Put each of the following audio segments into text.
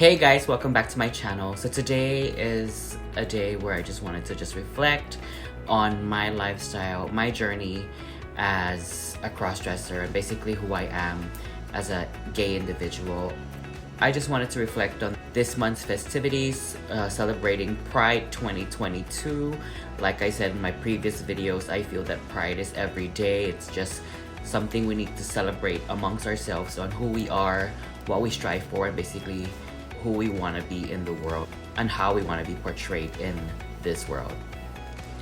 Hey guys, welcome back to my channel. So today is a day where I just wanted to reflect on my lifestyle, my journey as a cross-dresser, and basically who I am as a gay individual. I just wanted to reflect on this month's festivities, celebrating Pride 2022. Like I said in my previous videos, I feel that Pride is every day. It's just something we need to celebrate amongst ourselves on who we are, what we strive for, and basically who we want to be in the world and how we want to be portrayed in this world.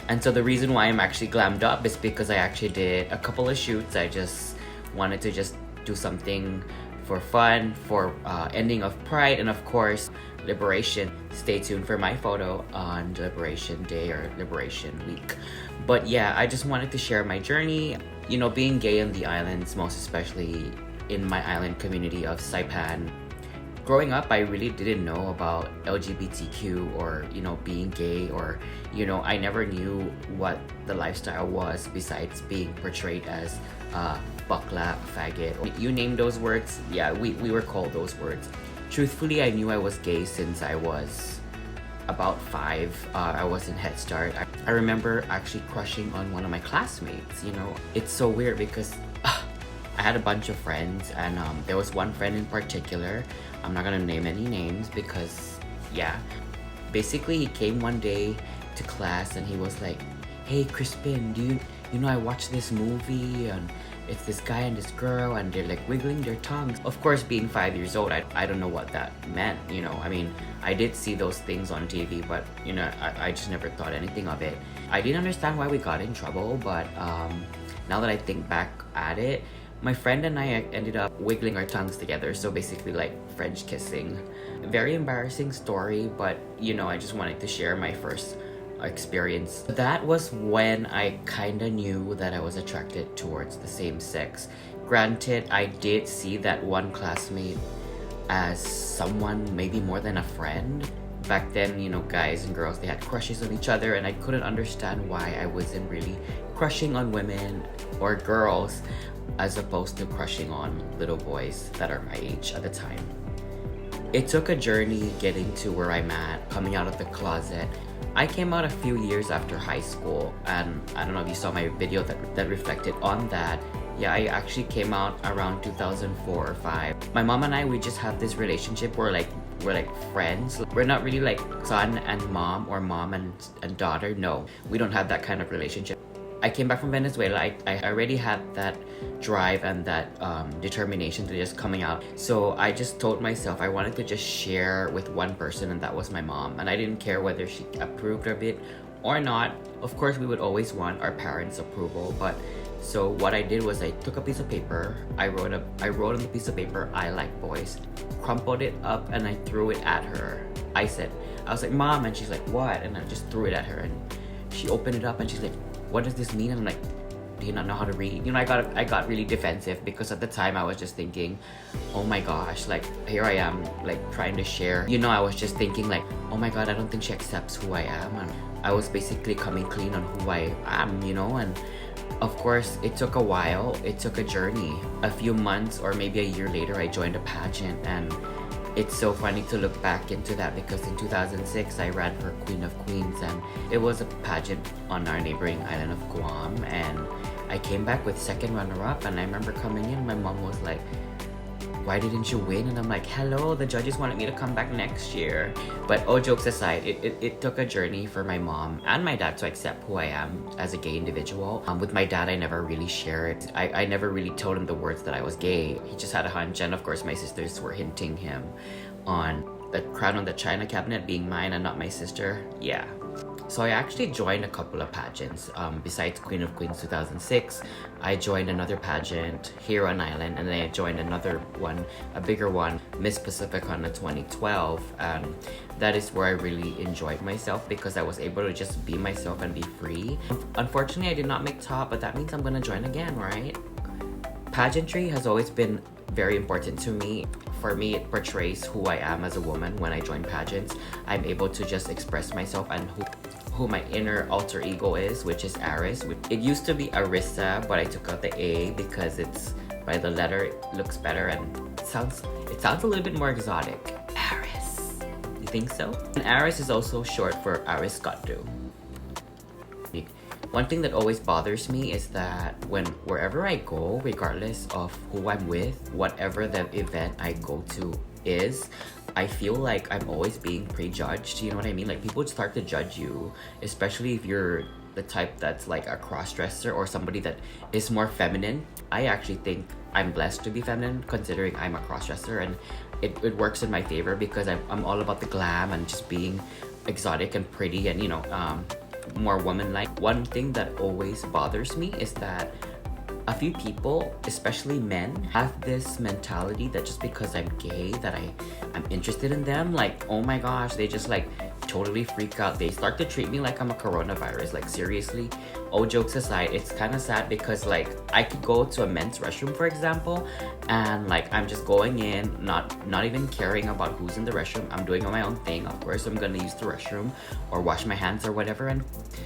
And so the reason why I'm actually glammed up is because I actually did a couple of shoots. I just wanted to do something for fun, for ending of Pride, and of course Liberation. Stay tuned for my photo on Liberation Day or Liberation Week. But yeah, I just wanted to share my journey, you know, being gay in the islands, most especially in my island community of Saipan. Growing up, I really didn't know about LGBTQ or, you know, being gay, or, you know, I never knew what the lifestyle was besides being portrayed as bakla, faggot. You name those words, yeah, we were called those words. Truthfully, I knew I was gay since I was about 5. I was in Head Start. I remember actually crushing on one of my classmates, you know. It's so weird because I had a bunch of friends, and there was one friend in particular. I'm not gonna name any names because, yeah. Basically, he came one day to class and he was like, "Hey, Crispin, do you know I watched this movie and it's this guy and this girl and they're like wiggling their tongues." Of course, being 5 years old, I don't know what that meant, you know. I mean, I did see those things on TV, but, you know, I just never thought anything of it. I didn't understand why we got in trouble, but now that I think back at it, my friend and I ended up wiggling our tongues together, so basically like French kissing. Very embarrassing story, but, you know, I just wanted to share my first experience. That was when I kinda knew that I was attracted towards the same sex. Granted, I did see that one classmate as someone maybe more than a friend. Back then, you know, guys and girls, they had crushes on each other, and I couldn't understand why I wasn't really crushing on women or girls as opposed to crushing on little boys that are my age at the time. It took a journey getting to where I'm at, coming out of the closet. I came out a few years after high school, and I don't know if you saw my video that reflected on that. Yeah, I actually came out around 2004 or 5. My mom and I, we just have this relationship where we're like friends. We're not really like son and mom or mom and daughter. No, we don't have that kind of relationship. I came back from Venezuela. I already had that drive and that determination to just coming out. So I just told myself I wanted to just share with one person, and that was my mom. And I didn't care whether she approved of it or not. Of course, we would always want our parents' approval, but so what I did was I took a piece of paper. I wrote on the piece of paper, "I like boys," crumpled it up, and I threw it at her. I was like, "Mom," and she's like, "What?" And I just threw it at her, and she opened it up and she's like, "What does this mean?" And I'm like, "Do you not know how to read?" You know, I got really defensive because at the time I was just thinking, oh my gosh, like here I am like trying to share. You know, I was just thinking like, oh my god, I don't think she accepts who I am. And I was basically coming clean on who I am, you know. And of course, it took a while. It took a journey. A few months or maybe a year later, I joined a pageant, and it's so funny to look back into that because in 2006 I ran for Queen of Queens, and it was a pageant on our neighboring island of Guam, and I came back with second runner-up. And I remember coming in, my mom was like, "Why didn't you win?" And I'm like, "Hello, the judges wanted me to come back next year." But all jokes aside, it took a journey for my mom and my dad to accept who I am as a gay individual. With my dad, I never really shared. I never really told him the words that I was gay. He just had a hunch, and of course my sisters were hinting him on the crown on the china cabinet being mine and not my sister. Yeah. So I actually joined a couple of pageants. Besides Queen of Queens 2006, I joined another pageant here on island, and then I joined another one, a bigger one, Miss Pacificana 2012. That is where I really enjoyed myself because I was able to just be myself and be free. Unfortunately, I did not make top, but that means I'm gonna join again, right? Pageantry has always been very important to me. For me, it portrays who I am as a woman. When I join pageants, I'm able to just express myself and who my inner alter ego is, which is Aris. It used to be Arissa, but I took out the A because it's by the letter, it looks better and it sounds a little bit more exotic. Aris. You think so? And Aris is also short for Aristotle. One thing that always bothers me is that wherever I go, regardless of who I'm with, whatever the event I go to is, I feel like I'm always being prejudged. You know what I mean? Like, people start to judge you, especially if you're the type that's like a cross-dresser or somebody that is more feminine. I actually think I'm blessed to be feminine, considering I'm a cross-dresser, and it works in my favor because I'm all about the glam and just being exotic and pretty and, you know, more woman-like. One thing that always bothers me is that a few people, especially men, have this mentality that just because I'm gay, that I'm interested in them. Like, oh my gosh, they just like totally freak out. They start to treat me like I'm a coronavirus. Like, seriously. All jokes aside, it's kind of sad because like I could go to a men's restroom, for example, and like I'm just going in, not even caring about who's in the restroom. I'm doing my own thing. Of course, I'm gonna use the restroom or wash my hands or whatever. And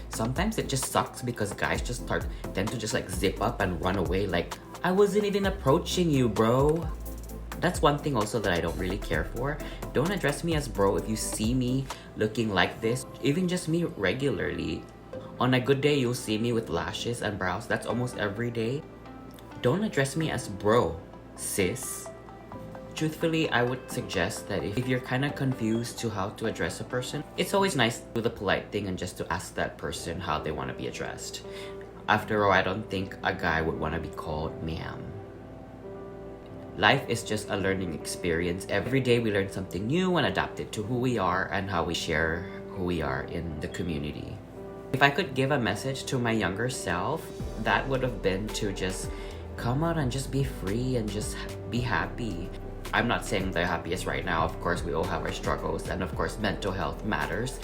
sometimes it just sucks because guys just tend to just like zip up and run away. Like, I wasn't even approaching you, bro. That's one thing also that I don't really care for. Don't address me as bro if you see me looking like this. Even just me regularly. On a good day, you'll see me with lashes and brows. That's almost every day. Don't address me as bro, sis. Truthfully, I would suggest that if you're kind of confused to how to address a person, it's always nice to do the polite thing and just to ask that person how they want to be addressed. After all, I don't think a guy would want to be called ma'am. Life is just a learning experience. Every day we learn something new and adapt it to who we are and how we share who we are in the community. If I could give a message to my younger self, that would have been to just come out and just be free and just be happy. I'm not saying the happiest right now. Of course, we all have our struggles, and of course, mental health matters.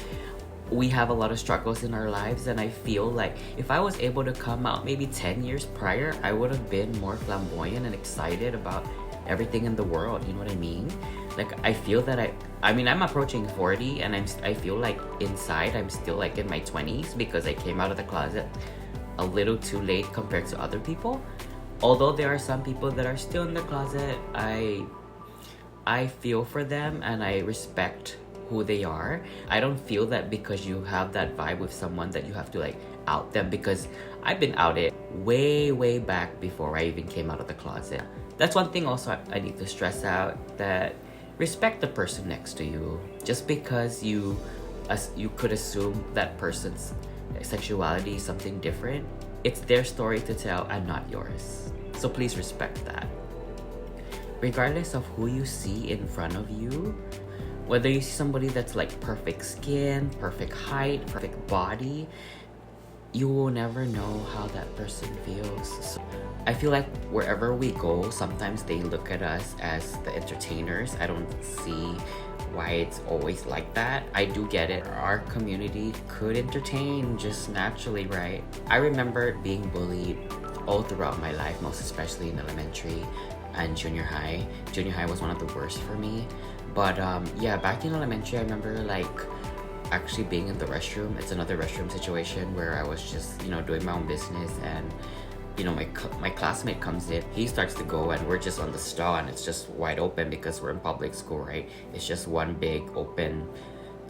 We have a lot of struggles in our lives, and I feel like if I was able to come out maybe 10 years prior, I would have been more flamboyant and excited about everything in the world. You know what I mean? Like, I feel that I mean, I'm approaching 40, and I feel like inside I'm still like in my 20s because I came out of the closet a little too late compared to other people. Although there are some people that are still in the closet, I feel for them and I respect who they are. I don't feel that because you have that vibe with someone that you have to like out them, because I've been outed way back before I even came out of the closet. That's one thing also I need to stress out, that respect the person next to you. Just because you could assume that person's sexuality is something different, it's their story to tell and not yours. So please respect that. Regardless of who you see in front of you, whether you see somebody that's like perfect skin, perfect height, perfect body, you will never know how that person feels. So I feel like wherever we go, sometimes they look at us as the entertainers. I don't see why it's always like that. I do get it. Our community could entertain just naturally, right? I remember being bullied all throughout my life, most especially in elementary and junior high. Junior high was one of the worst for me. But yeah, back in elementary, I remember like actually being in the restroom. It's another restroom situation where I was just, you know, doing my own business, and you know, my classmate comes in. He starts to go, and we're just on the stall, and it's just wide open because we're in public school, right? It's just one big open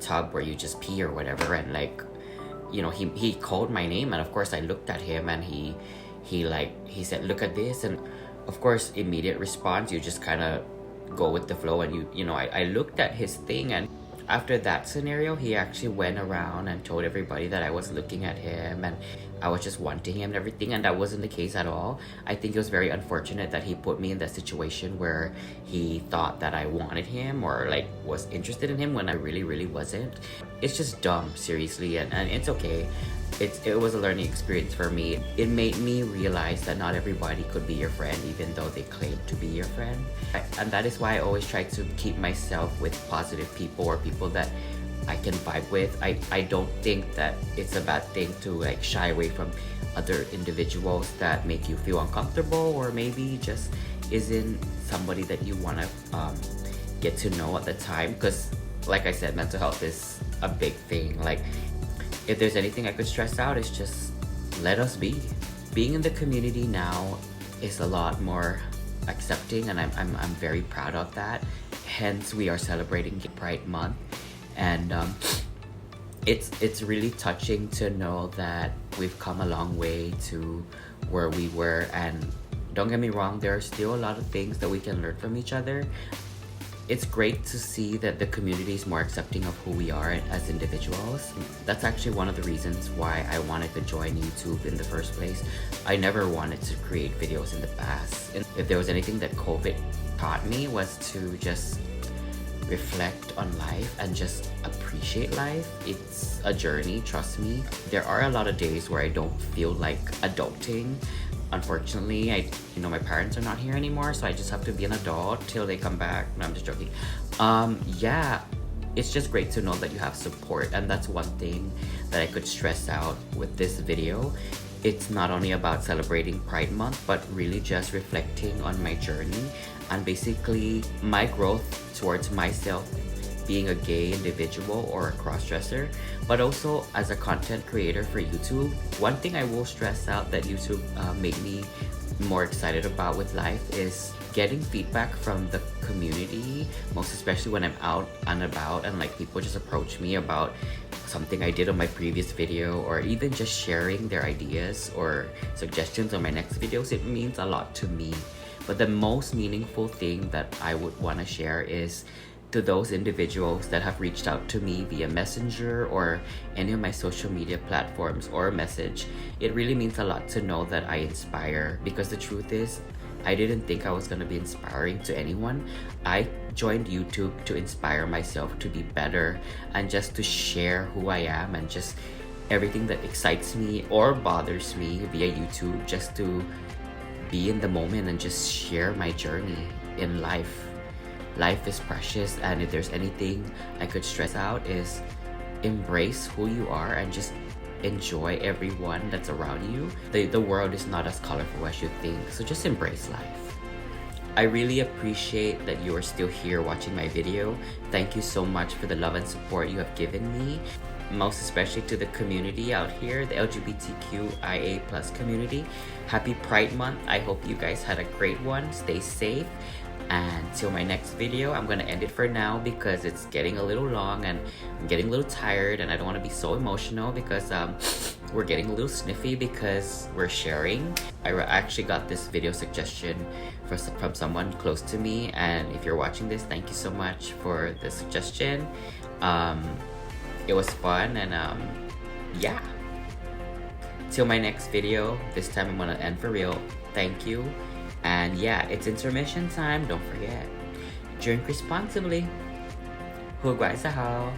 tub where you just pee or whatever. And like, you know, he called my name, and of course I looked at him, and he said, "Look at this." And of course, immediate response, you just kind of go with the flow, and you know, I looked at his thing, and after that scenario, he actually went around and told everybody that I was looking at him and I was just wanting him and everything, and that wasn't the case at all. I think it was very unfortunate that he put me in that situation where he thought that I wanted him or like was interested in him when I really wasn't. It's just dumb, seriously, and it's okay. It was a learning experience for me. It made me realize that not everybody could be your friend, even though they claim to be your friend. And that is why I always try to keep myself with positive people or people that I can vibe with. I don't think that it's a bad thing to like shy away from other individuals that make you feel uncomfortable, or maybe just isn't somebody that you want to get to know at the time. Because like I said, mental health is a big thing. Like, if there's anything I could stress out, it's just let us be. Being in the community now is a lot more accepting, and I'm very proud of that. Hence, we are celebrating Pride Month. And it's really touching to know that we've come a long way to where we were. And don't get me wrong, there are still a lot of things that we can learn from each other. It's great to see that the community is more accepting of who we are as individuals. That's actually one of the reasons why I wanted to join YouTube in the first place. I never wanted to create videos in the past. And if there was anything that COVID taught me, was to just reflect on life and just appreciate life. It's a journey, trust me. There are a lot of days where I don't feel like adulting. Unfortunately, my parents are not here anymore, so I just have to be an adult till they come back. No, I'm just joking. Yeah, it's just great to know that you have support, and that's one thing that I could stress out with this video. It's not only about celebrating Pride Month, but really just reflecting on my journey and basically my growth towards myself being a gay individual or a cross-dresser, but also as a content creator for YouTube. One thing I will stress out that YouTube made me more excited about with life is getting feedback from the community, most especially when I'm out and about and like people just approach me about something I did on my previous video, or even just sharing their ideas or suggestions on my next videos. It means a lot to me. But the most meaningful thing that I would want to share is to those individuals that have reached out to me via Messenger or any of my social media platforms or message. It really means a lot to know that I inspire, because the truth is, I didn't think I was going to be inspiring to anyone. I joined YouTube to inspire myself to be better and just to share who I am and just everything that excites me or bothers me via YouTube, just to be in the moment and just share my journey in life. Life is precious, and if there's anything I could stress out is embrace who you are and just enjoy everyone that's around you. The world is not as colorful as you think, so just embrace life. I really appreciate that you are still here watching my video. Thank you so much for the love and support you have given me, most especially to the community out here, the LGBTQIA+ community. Happy Pride Month. I hope you guys had a great one. Stay safe. And till my next video, I'm gonna end it for now because it's getting a little long and I'm getting a little tired, and I don't want to be so emotional because we're getting a little sniffy because we're sharing. I actually got this video suggestion from someone close to me, and if you're watching this, thank you so much for the suggestion. It was fun, and yeah. Till my next video, this time I'm gonna end for real. Thank you. And yeah, it's intermission time, don't forget. Drink responsibly. Guaiya.